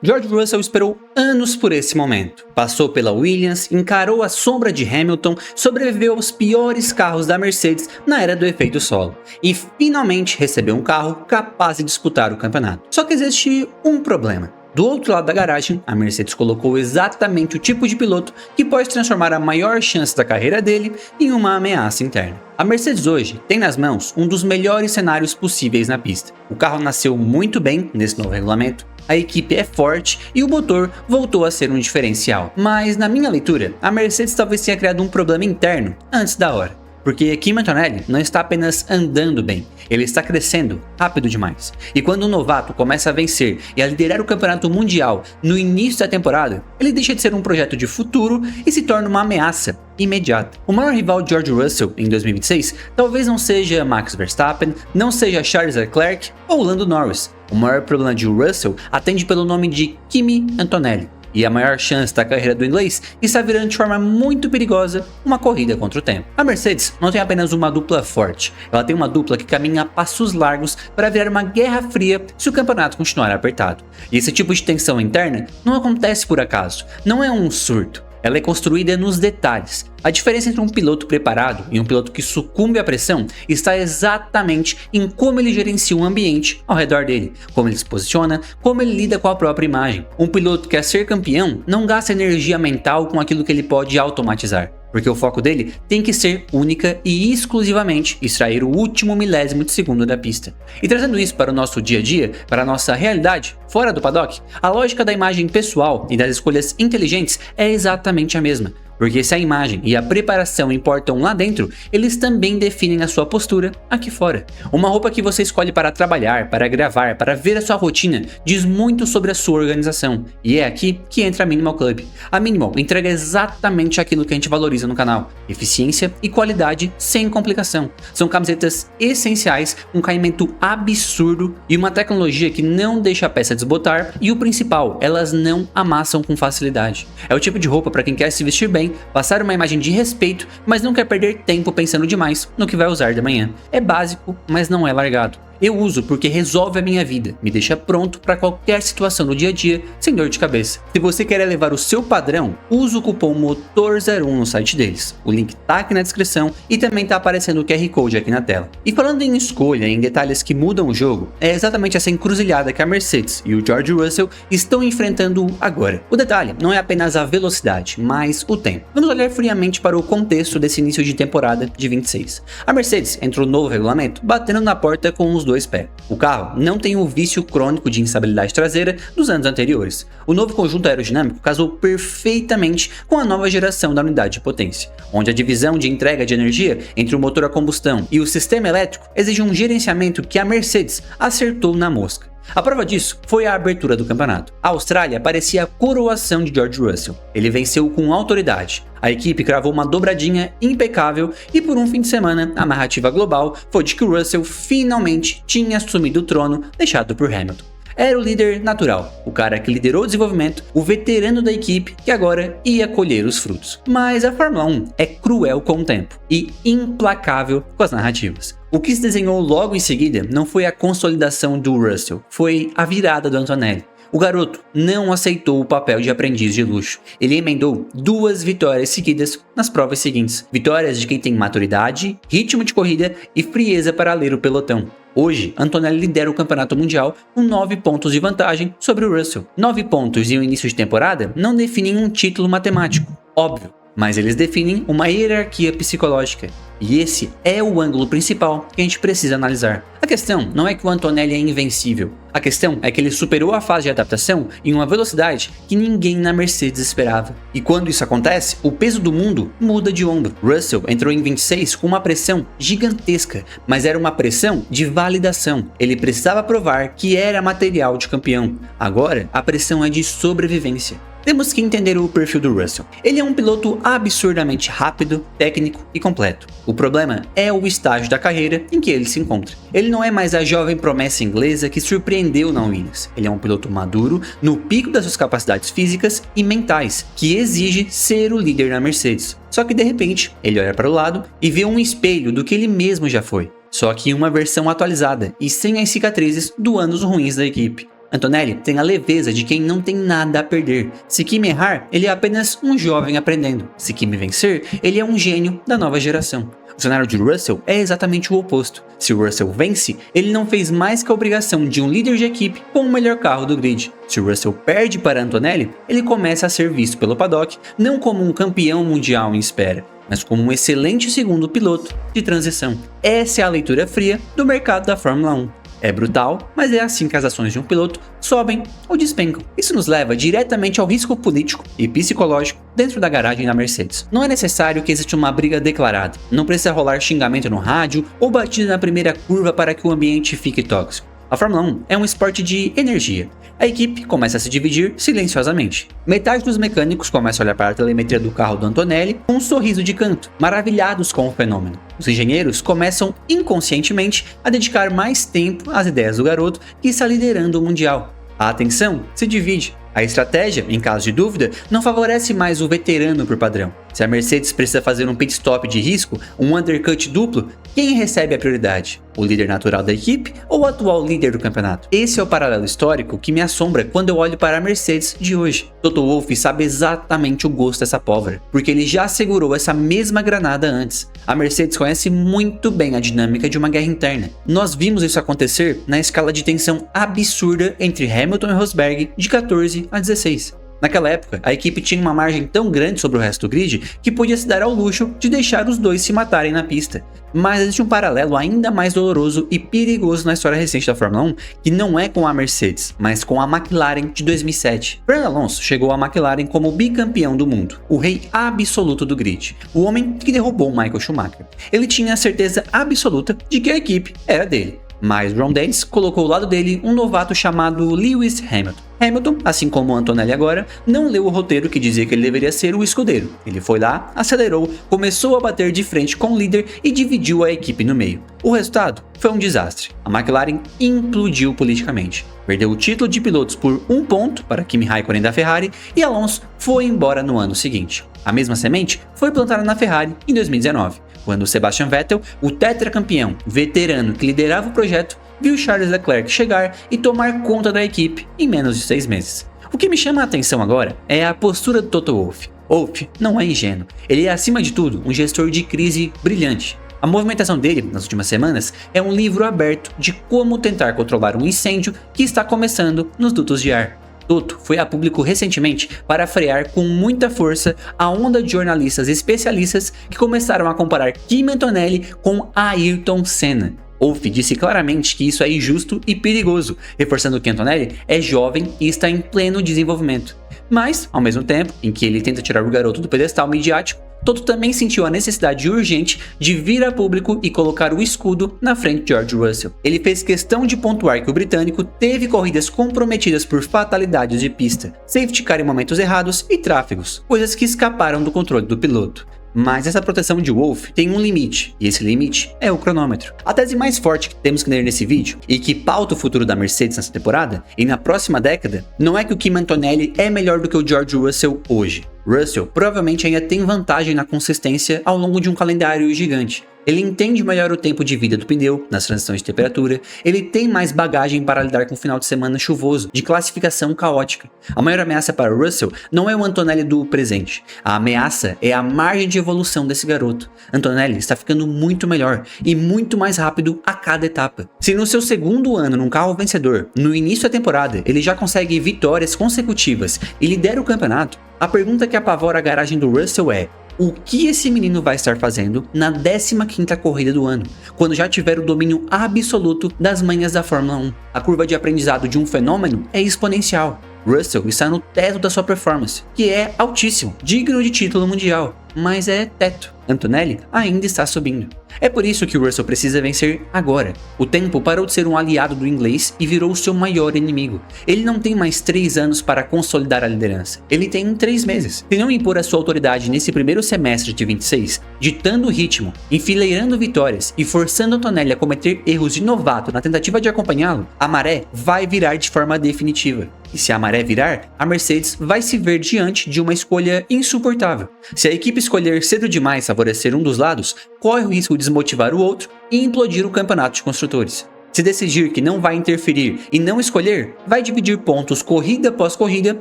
George Russell esperou anos por esse momento. Passou pela Williams, encarou a sombra de Hamilton, sobreviveu aos piores carros da Mercedes na era do efeito solo e finalmente recebeu um carro capaz de disputar o campeonato. Só que existe um problema. Do outro lado da garagem, a Mercedes colocou exatamente o tipo de piloto que pode transformar a maior chance da carreira dele em uma ameaça interna. A Mercedes hoje tem nas mãos um dos melhores cenários possíveis na pista. O carro nasceu muito bem nesse novo regulamento, a equipe é forte e o motor voltou a ser um diferencial. Mas na minha leitura, a Mercedes talvez tenha criado um problema interno antes da hora. Porque Kimi Antonelli não está apenas andando bem, ele está crescendo rápido demais. E quando um novato começa a vencer e a liderar o campeonato mundial no início da temporada, ele deixa de ser um projeto de futuro e se torna uma ameaça imediata. O maior rival de George Russell em 2026 talvez não seja Max Verstappen, não seja Charles Leclerc ou Lando Norris. O maior problema de Russell atende pelo nome de Kimi Antonelli. E a maior chance da carreira do inglês está virando de forma muito perigosa uma corrida contra o tempo. A Mercedes não tem apenas uma dupla forte, ela tem uma dupla que caminha a passos largos para virar uma guerra fria se o campeonato continuar apertado. E esse tipo de tensão interna não acontece por acaso, não é um surto. Ela é construída nos detalhes. A diferença entre um piloto preparado e um piloto que sucumbe à pressão está exatamente em como ele gerencia o ambiente ao redor dele, como ele se posiciona, como ele lida com a própria imagem. Um piloto que quer ser campeão não gasta energia mental com aquilo que ele pode automatizar, porque o foco dele tem que ser única e exclusivamente extrair o último milésimo de segundo da pista. E trazendo isso para o nosso dia a dia, para a nossa realidade, fora do paddock, a lógica da imagem pessoal e das escolhas inteligentes é exatamente a mesma. Porque se a imagem e a preparação importam lá dentro, eles também definem a sua postura aqui fora. Uma roupa que você escolhe para trabalhar, para gravar, para ver a sua rotina, diz muito sobre a sua organização. E é aqui que entra a Minimal Club. A Minimal entrega exatamente aquilo que a gente valoriza no canal: eficiência e qualidade sem complicação. São camisetas essenciais, um caimento absurdo e uma tecnologia que não deixa a peça desbotar, e o principal, elas não amassam com facilidade. É o tipo de roupa para quem quer se vestir bem, passar uma imagem de respeito, mas não quer perder tempo pensando demais no que vai usar de manhã. É básico, mas não é largado. Eu uso porque resolve a minha vida, me deixa pronto para qualquer situação do dia a dia, sem dor de cabeça. Se você quer elevar o seu padrão, use o cupom MOTOR01 no site deles. O link tá aqui na descrição e também tá aparecendo o QR Code aqui na tela. E falando em escolha, em detalhes que mudam o jogo, é exatamente essa encruzilhada que a Mercedes e o George Russell estão enfrentando agora. O detalhe não é apenas a velocidade, mas o tempo. Vamos olhar friamente para o contexto desse início de temporada de 26. A Mercedes entrou no novo regulamento batendo na porta com os dois pés. O carro não tem o vício crônico de instabilidade traseira dos anos anteriores. O novo conjunto aerodinâmico casou perfeitamente com a nova geração da unidade de potência, onde a divisão de entrega de energia entre o motor a combustão e o sistema elétrico exige um gerenciamento que a Mercedes acertou na mosca. A prova disso foi a abertura do campeonato. A Austrália parecia a coroação de George Russell. Ele venceu com autoridade. A equipe cravou uma dobradinha impecável e por um fim de semana a narrativa global foi de que o Russell finalmente tinha assumido o trono deixado por Hamilton. Era o líder natural, o cara que liderou o desenvolvimento, o veterano da equipe que agora ia colher os frutos. Mas a Fórmula 1 é cruel com o tempo e implacável com as narrativas. O que se desenhou logo em seguida não foi a consolidação do Russell, foi a virada do Antonelli. O garoto não aceitou o papel de aprendiz de luxo. Ele emendou 2 vitórias seguidas nas provas seguintes. Vitórias de quem tem maturidade, ritmo de corrida e frieza para ler o pelotão. Hoje, Antonelli lidera o campeonato mundial com 9 pontos de vantagem sobre o Russell. 9 pontos em um início de temporada não definem um título matemático, óbvio, mas eles definem uma hierarquia psicológica. E esse é o ângulo principal que a gente precisa analisar. A questão não é que o Antonelli é invencível. A questão é que ele superou a fase de adaptação em uma velocidade que ninguém na Mercedes esperava. E quando isso acontece, o peso do mundo muda de ombro. Russell entrou em 26 com uma pressão gigantesca, mas era uma pressão de validação. Ele precisava provar que era material de campeão. Agora, a pressão é de sobrevivência. Temos que entender o perfil do Russell. Ele é um piloto absurdamente rápido, técnico e completo. O problema é o estágio da carreira em que ele se encontra. Ele não é mais a jovem promessa inglesa que surpreendeu na Williams. Ele é um piloto maduro, no pico das suas capacidades físicas e mentais, que exige ser o líder na Mercedes. Só que de repente, ele olha para o lado e vê um espelho do que ele mesmo já foi. Só que em uma versão atualizada e sem as cicatrizes dos anos ruins da equipe. Antonelli tem a leveza de quem não tem nada a perder. Se Kimi errar, ele é apenas um jovem aprendendo. Se Kimi vencer, ele é um gênio da nova geração. O cenário de Russell é exatamente o oposto. Se o Russell vence, ele não fez mais que a obrigação de um líder de equipe com o melhor carro do grid. Se o Russell perde para Antonelli, ele começa a ser visto pelo paddock não como um campeão mundial em espera, mas como um excelente segundo piloto de transição. Essa é a leitura fria do mercado da Fórmula 1. É brutal, mas é assim que as ações de um piloto sobem ou despencam. Isso nos leva diretamente ao risco político e psicológico dentro da garagem da Mercedes. Não é necessário que exista uma briga declarada, não precisa rolar xingamento no rádio ou batida na primeira curva para que o ambiente fique tóxico. A Fórmula 1 é um esporte de energia. A equipe começa a se dividir silenciosamente. Metade dos mecânicos começa a olhar para a telemetria do carro do Antonelli com um sorriso de canto, maravilhados com o fenômeno. Os engenheiros começam inconscientemente a dedicar mais tempo às ideias do garoto que está liderando o Mundial. A atenção se divide. A estratégia, em caso de dúvida, não favorece mais o veterano por padrão. Se a Mercedes precisa fazer um pit stop de risco, um undercut duplo, quem recebe a prioridade? O líder natural da equipe ou o atual líder do campeonato? Esse é o paralelo histórico que me assombra quando eu olho para a Mercedes de hoje. Toto Wolff sabe exatamente o gosto dessa pólvora, porque ele já segurou essa mesma granada antes. A Mercedes conhece muito bem a dinâmica de uma guerra interna. Nós vimos isso acontecer na escala de tensão absurda entre Hamilton e Rosberg de 14 a 16. Naquela época, a equipe tinha uma margem tão grande sobre o resto do grid que podia se dar ao luxo de deixar os dois se matarem na pista. Mas existe um paralelo ainda mais doloroso e perigoso na história recente da Fórmula 1, que não é com a Mercedes, mas com a McLaren de 2007. Fernando Alonso chegou à McLaren como bicampeão do mundo, o rei absoluto do grid, o homem que derrubou Michael Schumacher. Ele tinha a certeza absoluta de que a equipe era dele. Mas Ron Dennis colocou ao lado dele um novato chamado Lewis Hamilton. Hamilton, assim como o Antonelli agora, não leu o roteiro que dizia que ele deveria ser o escudeiro. Ele foi lá, acelerou, começou a bater de frente com o líder e dividiu a equipe no meio. O resultado foi um desastre. A McLaren implodiu politicamente. Perdeu o título de pilotos por 1 ponto para Kimi Raikkonen da Ferrari e Alonso foi embora no ano seguinte. A mesma semente foi plantada na Ferrari em 2019, quando Sebastian Vettel, o tetracampeão veterano que liderava o projeto, viu Charles Leclerc chegar e tomar conta da equipe em menos de 6 meses. O que me chama a atenção agora é a postura do Toto Wolff. Wolff não é ingênuo, ele é acima de tudo um gestor de crise brilhante. A movimentação dele, nas últimas semanas, é um livro aberto de como tentar controlar um incêndio que está começando nos dutos de ar. Toto foi a público recentemente para frear com muita força a onda de jornalistas especialistas que começaram a comparar Kimi Antonelli com Ayrton Senna. Wolff disse claramente que isso é injusto e perigoso, reforçando que Antonelli é jovem e está em pleno desenvolvimento. Mas, ao mesmo tempo em que ele tenta tirar o garoto do pedestal midiático, Toto também sentiu a necessidade urgente de vir a público e colocar o escudo na frente de George Russell. Ele fez questão de pontuar que o britânico teve corridas comprometidas por fatalidades de pista, safety car em momentos errados e tráfegos, coisas que escaparam do controle do piloto. Mas essa proteção de Wolff tem um limite, e esse limite é o cronômetro. A tese mais forte que temos que ler nesse vídeo, e que pauta o futuro da Mercedes nessa temporada, e na próxima década, não é que o Kimi Antonelli é melhor do que o George Russell hoje. Russell provavelmente ainda tem vantagem na consistência ao longo de um calendário gigante. Ele entende melhor o tempo de vida do pneu nas transições de temperatura, ele tem mais bagagem para lidar com o final de semana chuvoso, de classificação caótica. A maior ameaça para Russell não é o Antonelli do presente, a ameaça é a margem de evolução desse garoto. Antonelli está ficando muito melhor e muito mais rápido a cada etapa. Se no seu segundo ano num carro vencedor, no início da temporada, ele já consegue vitórias consecutivas e lidera o campeonato, a pergunta que apavora a garagem do Russell é: o que esse menino vai estar fazendo na 15ª corrida do ano, quando já tiver o domínio absoluto das manhas da Fórmula 1? A curva de aprendizado de um fenômeno é exponencial. Russell está no teto da sua performance, que é altíssimo, digno de título mundial, mas é teto. Antonelli ainda está subindo. É por isso que o Russell precisa vencer agora. O tempo parou de ser um aliado do inglês e virou seu maior inimigo. Ele não tem mais 3 anos para consolidar a liderança. Ele tem 3 meses. Se não impor a sua autoridade nesse primeiro semestre de 26, ditando o ritmo, enfileirando vitórias e forçando Antonelli a cometer erros de novato na tentativa de acompanhá-lo, a maré vai virar de forma definitiva. E se a maré virar, a Mercedes vai se ver diante de uma escolha insuportável. Se a equipe escolher cedo demais favorecer um dos lados, corre o risco de desmotivar o outro e implodir o campeonato de construtores. Se decidir que não vai interferir e não escolher, vai dividir pontos corrida após corrida,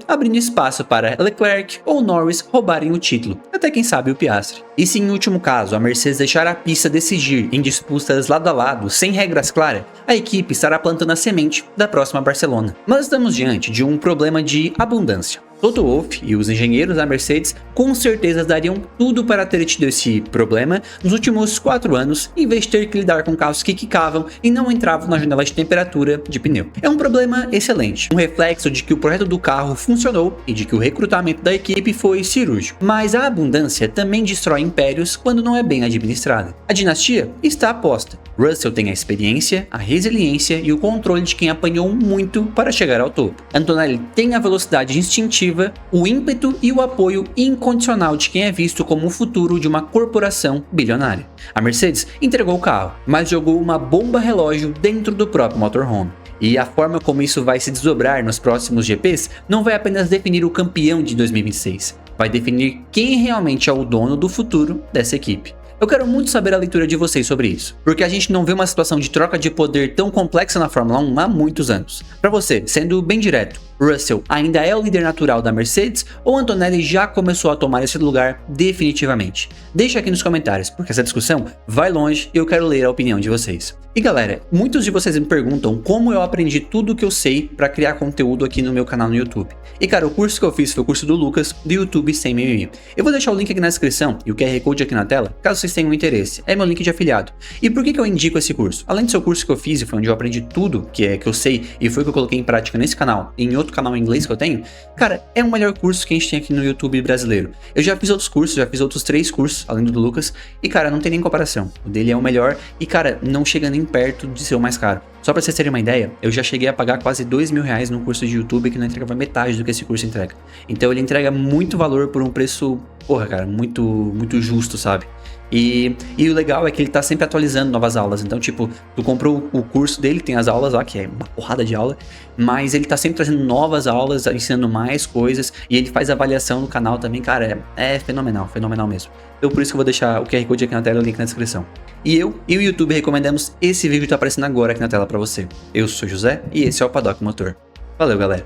abrindo espaço para Leclerc ou Norris roubarem o título, até quem sabe o Piastri. E se em último caso a Mercedes deixar a pista decidir em disputas lado a lado, sem regras claras, a equipe estará plantando a semente da próxima Barcelona. Mas estamos diante de um problema de abundância. Toto Wolff e os engenheiros da Mercedes com certeza dariam tudo para ter tido esse problema nos últimos 4 anos, em vez de ter que lidar com carros que quicavam e não entravam na janela de temperatura de pneu. É um problema excelente, um reflexo de que o projeto do carro funcionou e de que o recrutamento da equipe foi cirúrgico. Mas a abundância também destrói impérios quando não é bem administrada. A dinastia está aposta. Russell tem a experiência, a resiliência e o controle de quem apanhou muito para chegar ao topo. Antonelli tem a velocidade instintiva, o ímpeto e o apoio incondicional de quem é visto como o futuro de uma corporação bilionária. A Mercedes entregou o carro, mas jogou uma bomba relógio dentro do próprio motorhome. E a forma como isso vai se desdobrar nos próximos GPs não vai apenas definir o campeão de 2026, vai definir quem realmente é o dono do futuro dessa equipe. Eu quero muito saber a leitura de vocês sobre isso, porque a gente não vê uma situação de troca de poder tão complexa na Fórmula 1 há muitos anos. Para você, sendo bem direto, Russell ainda é o líder natural da Mercedes ou Antonelli já começou a tomar esse lugar definitivamente? Deixa aqui nos comentários, porque essa discussão vai longe e eu quero ler a opinião de vocês. E galera, muitos de vocês me perguntam como eu aprendi tudo o que eu sei para criar conteúdo aqui no meu canal no YouTube. E cara, o curso que eu fiz foi o curso do Lucas, do YouTube Sem Mimimi. Eu vou deixar o link aqui na descrição e o QR Code aqui na tela, caso vocês tenham interesse. É meu link de afiliado. E por que eu indico esse curso? Além do seu curso que eu fiz e foi onde eu aprendi tudo que eu sei e foi o que eu coloquei em prática nesse canal e em outro canal em inglês que eu tenho, cara, é o melhor curso que a gente tem aqui no YouTube brasileiro. Eu já fiz outros cursos, já fiz outros 3 cursos, além do Lucas, e cara, não tem nem comparação. O dele é o melhor e cara, não chega nem perto de ser o mais caro. Só pra vocês terem uma ideia, eu já cheguei a pagar quase R$2.000 num curso de YouTube que não entregava metade do que esse curso entrega. Então ele entrega muito valor por um preço, porra cara, muito justo, sabe? E o legal é que ele tá sempre atualizando novas aulas. Então, tipo, tu comprou o curso dele, tem as aulas lá, que é uma porrada de aula, mas ele tá sempre trazendo novas aulas, ensinando mais coisas, e ele faz avaliação no canal também, cara, é fenomenal mesmo. Então por isso que eu vou deixar o QR Code aqui na tela e o link na descrição. E eu e o YouTube recomendamos esse vídeo que tá aparecendo agora aqui na tela pra você. Eu sou o José e esse é o Paddock Motor. Valeu, galera!